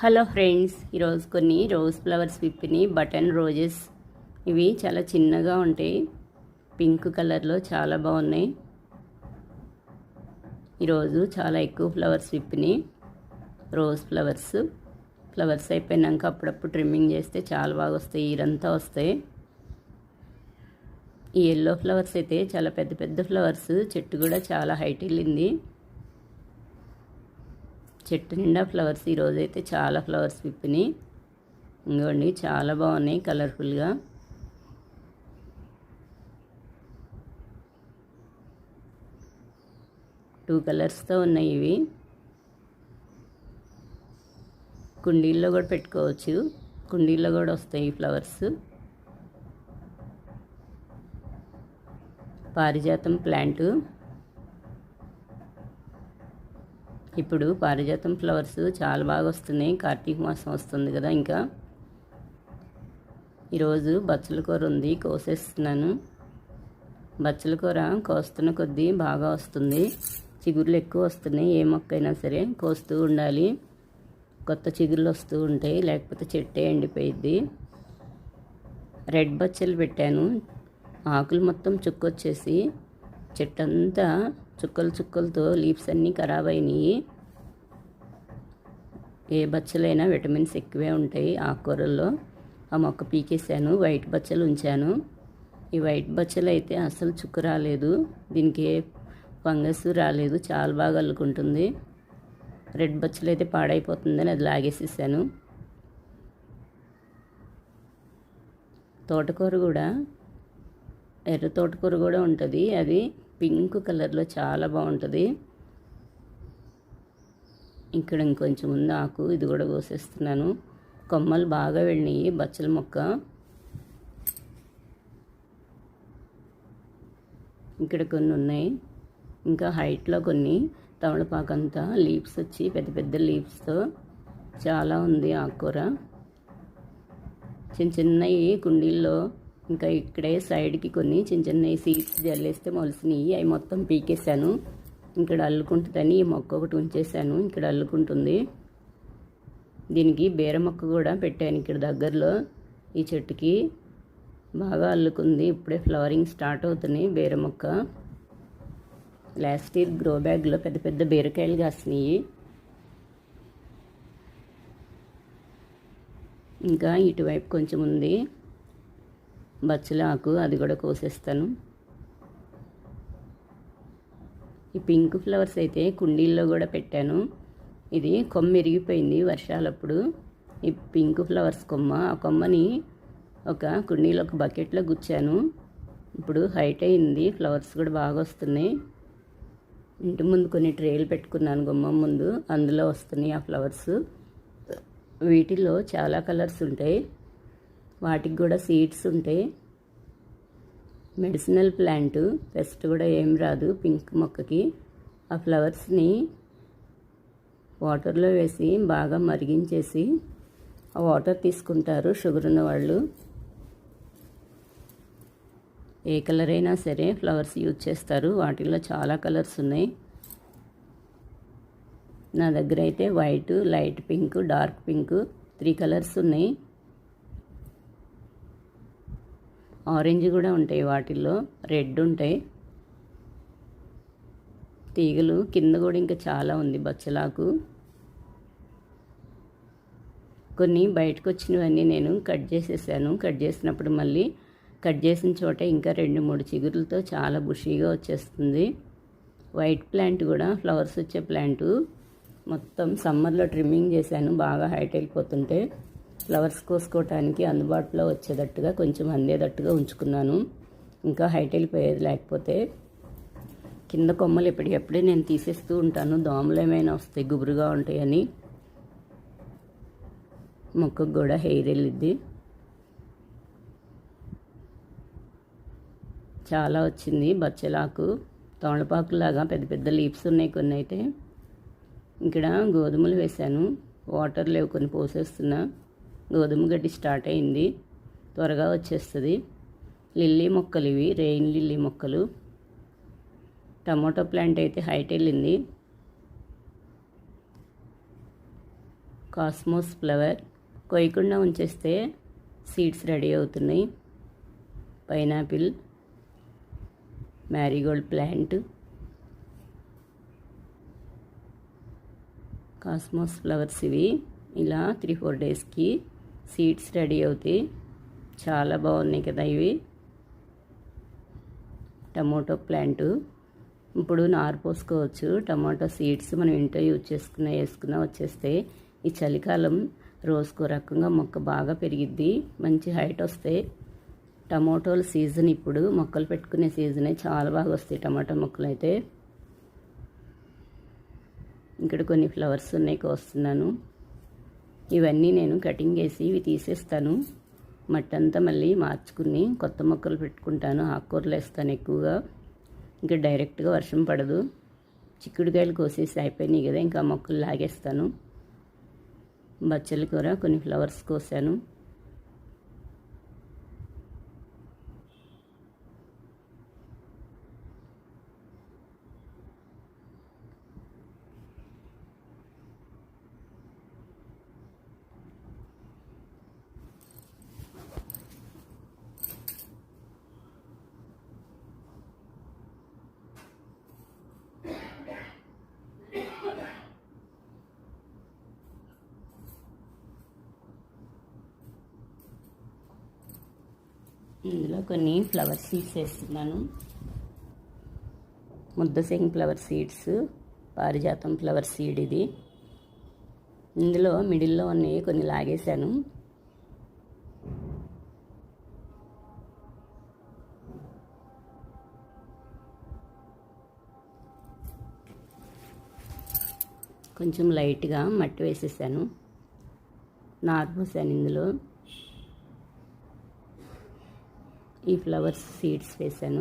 Hello friends, ఈరోజు కొన్ని rose flowers విప్పిని button roses. ఇవి చాలా చిన్నగా ఉంటాయి, పింక్ కలర్లో చాలా బాగున్నాయి. ఈరోజు చాలా ఎక్కువ ఫ్లవర్స్ విప్పిని రోజ్ ఫ్లవర్స్ అయిపోయినాక అప్పుడప్పుడు ట్రిమ్మింగ్ చేస్తే చాలా బాగా వస్తాయి, ఈరంతా వస్తాయి. ఈ ఎల్లో ఫ్లవర్స్ అయితే చాలా పెద్ద పెద్ద ఫ్లవర్స్, చెట్టు కూడా చాలా హైట్ వెళ్ళింది. చెట్టు నిండా ఫ్లవర్స్. ఈరోజు అయితే చాలా ఫ్లవర్స్ విప్పినాయి. ఇంకోండి చాలా బాగున్నాయి కలర్ఫుల్గా. టూ కలర్స్తో ఉన్నాయి ఇవి. కుండీల్లో కూడా పెట్టుకోవచ్చు, కుండీల్లో కూడా వస్తాయి ఈ ఫ్లవర్స్. పారిజాతం ప్లాంటు. ఇప్పుడు పారిజాతం ఫ్లవర్స్ చాలా బాగా వస్తున్నాయి, కార్తీక మాసం వస్తుంది కదా. ఇంకా ఈరోజు బచ్చల కూర ఉంది, కోసేస్తున్నాను. బచ్చల కూర కోస్తున్న కొద్దీ బాగా వస్తుంది, చిగుర్లు ఎక్కువ వస్తున్నాయి. ఏ మొక్క అయినా సరే కోస్తూ ఉండాలి, కొత్త చిగుర్లు వస్తూ ఉంటాయి, లేకపోతే చెట్టే ఎండిపోయిద్ది. రెడ్ బచ్చలు పెట్టాను, ఆకులు మొత్తం చుక్కొచ్చేసి చెట్టంతా చుక్కలతో లీవ్స్ అన్నీ ఖరాబ్ అయినాయి. ఏ బచ్చలైనా విటమిన్స్ ఎక్కువే ఉంటాయి ఆకుకూరల్లో. ఆ మొక్క పీకేసాను, వైట్ బచ్చలు ఉంచాను. ఈ వైట్ బచ్చలు అయితే అసలు చుక్క రాలేదు, దీనికి ఏ ఫంగస్ రాలేదు, చాలా బాగా అల్లుకుంటుంది. రెడ్ బచ్చలు అయితే పాడైపోతుందని అది లాగేసేసాను. తోటకూర కూడా, ఎర్ర తోటకూర కూడా ఉంటుంది, అది పింక్ కలర్లో చాలా బాగుంటుంది. ఇక్కడ ఇంకొంచెం ఉంది ఆకు, ఇది కూడా కోసేస్తున్నాను. కొమ్మలు బాగా వెళ్ళినాయి బచ్చల మొక్క. ఇక్కడ కొన్ని ఉన్నాయి, ఇంకా హైట్లో కొన్ని. తమలపాకంతా లీవ్స్ వచ్చి పెద్ద పెద్ద లీవ్స్తో చాలా ఉంది ఆకుకూర. చిన్నవి కుండీల్లో, ఇంకా ఇక్కడే సైడ్కి కొన్ని చిన్నవి సీడ్స్ జల్లేస్తే మొలిసినాయి, అవి మొత్తం పీకేసాను. ఇక్కడ అల్లుకుంటుందని ఈ మొక్క ఒకటి ఉంచేసాను, ఇక్కడ అల్లుకుంటుంది. దీనికి బీర మొక్క కూడా పెట్టాను ఇక్కడ దగ్గరలో. ఈ చెట్టుకి బాగా అల్లుకుంది, ఇప్పుడే ఫ్లవరింగ్ స్టార్ట్ అవుతున్నాయి బీర మొక్క. లాస్ట్ ఇయర్ గ్రో బ్యాగ్లో పెద్ద పెద్ద బీరకాయలు కాసినాయి. ఇంకా ఇటువైపు కొంచెం ఉంది బచ్చల ఆకు, అది కూడా కోసేస్తాను. ఈ పింక్ ఫ్లవర్స్ అయితే కుండీల్లో కూడా పెట్టాను. ఇది కొమ్మ ఇరిగిపోయింది వర్షాలప్పుడు. ఈ పింక్ ఫ్లవర్స్ కొమ్మ, ఆ కొమ్మని ఒక కుండీలో ఒక బకెట్లో గుచ్చాను. ఇప్పుడు హైట్ అయింది, ఫ్లవర్స్ కూడా బాగా వస్తున్నాయి. ఇంటి ముందు కొన్ని ట్రేలు పెట్టుకున్నాను గుమ్మం ముందు, అందులో వస్తున్నాయి ఆ ఫ్లవర్స్. వీటిల్లో చాలా కలర్స్ ఉంటాయి, వాటికి కూడా సీడ్స్ ఉంటాయి. మెడిసినల్ ప్లాంట్, పెస్ట్ కూడా ఏం రాదు పింక్ మొక్కకి. ఆ ఫ్లవర్స్ని వాటర్లో వేసి బాగా మరిగించేసి ఆ వాటర్ తీసుకుంటారు షుగర్ ఉన్న వాళ్ళు. ఏ కలర్ అయినా సరే ఫ్లవర్స్ యూజ్ చేస్తారు, వాటిల్లో చాలా కలర్స్ ఉన్నాయి. నా దగ్గర అయితే white, light pink, dark pink 3 colours ఉన్నాయి. ఆరెంజ్ కూడా ఉంటాయి వాటిల్లో, రెడ్ ఉంటాయి. తీగలు కింద కూడా ఇంకా చాలా ఉంది బచ్చలాకు. కొన్ని బయటకు వచ్చినవన్నీ నేను కట్ చేసేసాను. కట్ చేసినప్పుడు మళ్ళీ కట్ చేసిన చోట ఇంకా 2-3 చిగురులతో చాలా బుషీగా వచ్చేస్తుంది. వైట్ ప్లాంట్ కూడా ఫ్లవర్స్ వచ్చే ప్లాంటు మొత్తం సమ్మర్లో ట్రిమ్మింగ్ చేశాను, బాగా హైట్ వెళ్ళిపోతుంటే ఫ్లవర్స్ కోసుకోవటానికి అందుబాటులో వచ్చేటట్టుగా కొంచెం అందేటట్టుగా ఉంచుకున్నాను. ఇంకా హైట్ వెళ్ళిపోయేది, లేకపోతే కింద కొమ్మలు ఎప్పటికప్పుడే నేను తీసేస్తూ ఉంటాను, దోమలు ఏమైనా వస్తాయి గుబురుగా ఉంటాయని. మొక్కకు కూడా హెయిర్ వెళ్ళిద్ది. చాలా వచ్చింది బచ్చలాకు, తమలపాకులాగా పెద్ద పెద్ద లీవ్స్ ఉన్నాయి కొన్ని అయితే. ఇక్కడ గోధుమలు వేశాను, వాటర్ లేవు కొన్ని పోసేస్తున్నా. గోధుమ గడ్డి స్టార్ట్ అయింది, త్వరగా వచ్చేస్తుంది. లిల్లీ మొక్కలు ఇవి, రెయిన్ లిల్లీ మొక్కలు. టమాటో ప్లాంట్ అయితే హైట్ వెళ్ళింది. కాస్మోస్ ఫ్లవర్ కొయ్యకుండా ఉంచేస్తే సీడ్స్ రెడీ అవుతున్నాయి. Pineapple, Marie Gold plant, cosmos flowers ఇవి ఇలా 3-4 డేస్కి సీడ్స్ రెడీ అవుతాయి. చాలా బాగున్నాయి కదా ఇవి. టమోటో ప్లాంట్ ఇప్పుడు నారు పోసుకోవచ్చు. టమాటో సీడ్స్ మనం ఇంట్లో యూజ్ వేసుకున్నా వచ్చేస్తే ఈ చలికాలం రోజుకో రకంగా మొక్క బాగా పెరిగిద్ది, మంచి హైట్ వస్తాయి. టమాటోల సీజన్ ఇప్పుడు మొక్కలు పెట్టుకునే సీజనే, చాలా బాగా వస్తాయి టమాటో మొక్కలు అయితే. ఇక్కడ కొన్ని ఫ్లవర్స్ ఉన్నాయి, కోస్తున్నాను. ఇవన్నీ నేను కటింగ్ చేసి ఇవి తీసేస్తాను. మట్టి అంతా మళ్ళీ మార్చుకుని కొత్త మొక్కలు పెట్టుకుంటాను. ఆకుకూరలు వేస్తాను ఎక్కువగా. ఇంకా డైరెక్ట్గా వర్షం పడదు. చిక్కుడుకాయలు కోసేసి అయిపోయినాయి కదా, ఇంకా మొక్కలు లాగేస్తాను. బచ్చల కూర కొన్ని ఫ్లవర్స్ కోసాను. ఇందులో కొన్ని ఫ్లవర్ సీడ్స్ వేస్తున్నాను. ముద్దసేంగ్ ఫ్లవర్ సీడ్స్, పారిజాతం ఫ్లవర్ సీడ్ ఇది. ఇందులో మిడిల్లో ఉన్నాయి కొన్ని లాగేశాను. కొంచెం లైట్గా మట్టి వేసేసాను, నారు పోసాను. ఇందులో ఈ ఫ్లవర్స్ సీడ్స్ వేసాను.